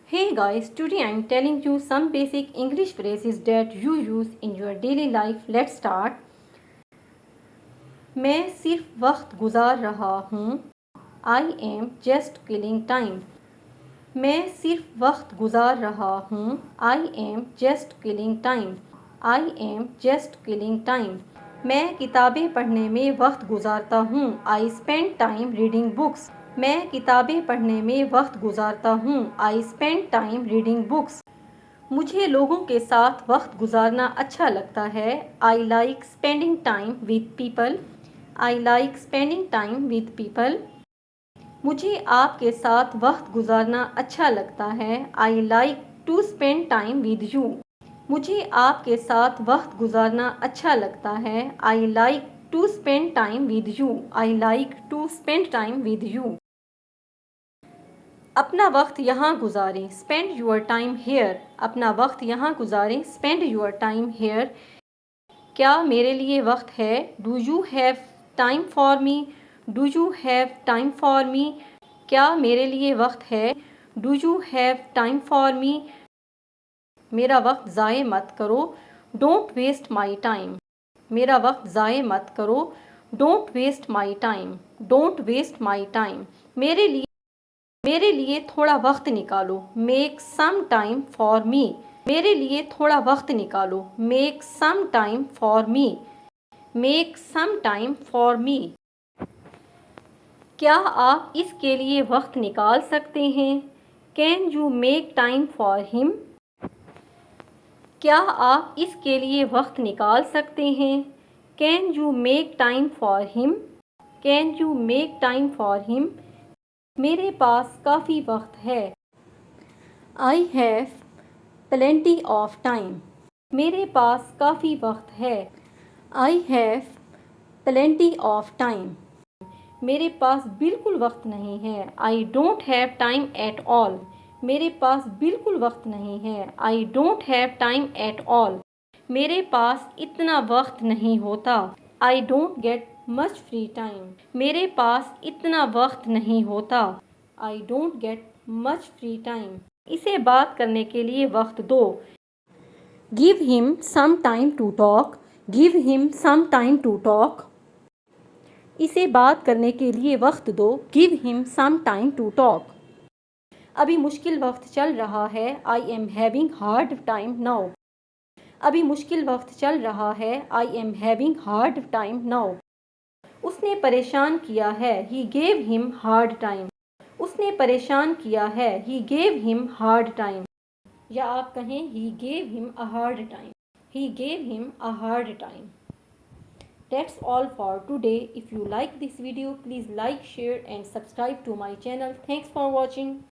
Hey guys, today I am telling you some basic English phrases that you use in your daily life. Let's start. मैं सिर्फ वक्त गुजार रहा हूँ. I am just killing time. मैं सिर्फ वक्त गुजार रहा हूँ. I am just killing time. I am just killing time. मैं किताबें पढ़ने में वक्त गुजारता हूँ. I spend time reading books. मैं किताबें पढ़ने में वक्त गुजारता हूँ. I spend time reading books. मुझे लोगों के साथ वक्त गुजारना अच्छा लगता है. I like spending time with people. I like spending time with people. मुझे आपके साथ वक्त गुजारना अच्छा लगता है. I like to spend time with you. मुझे आपके साथ वक्त गुजारना अच्छा लगता है. I like to spend time with you. I like to spend time with you. अपना वक्त यहाँ गुजारें. Spend your time here. अपना वक्त यहाँ गुजारें. Spend your time here. क्या मेरे लिए वक्त है? Do you have time for me? Do you have time for me? क्या मेरे लिए वक्त है? Do you have time for me? मेरा वक्त ज़ाय मत करो. Don't waste my time. मेरा वक्त ज़ाय मत करो. Don't waste my time. Don't waste my time. मेरे लिए थोड़ा वक्त निकालो. Make some time for me. मेरे लिए थोड़ा वक्त निकालो. Make some time for me. Make some time for me. क्या आप इसके लिए वक्त निकाल सकते हैं? Can you make time for him? क्या आप इसके लिए वक्त निकाल सकते हैं? Can you make time for him? Can you make time for him? मेरे पास काफ़ी वक्त है. I have plenty of time. मेरे पास काफ़ी वक्त है. I have plenty of time. मेरे पास बिल्कुल वक्त नहीं है. I don't have time at all. मेरे पास बिल्कुल वक्त नहीं है. I don't have time at all. मेरे पास इतना वक्त नहीं होता. I don't get much free time. मेरे पास इतना वक्त नहीं होता. I don't get much free time. इसे बात करने के लिए वक्त दो. Give him some time to talk. Give him some time to talk. इसे बात करने के लिए वक्त दो. Give him some time to talk. अभी मुश्किल वक्त चल रहा है. I am having hard time now. अभी मुश्किल वक्त चल रहा है. I am having hard time now. उसने परेशान किया है. He gave him hard time. उसने परेशान किया है. He gave him hard time. या आप कहें He gave him a hard time. He gave him a hard time. That's all for today. If you like this video, please like, share and subscribe to my channel. Thanks for watching.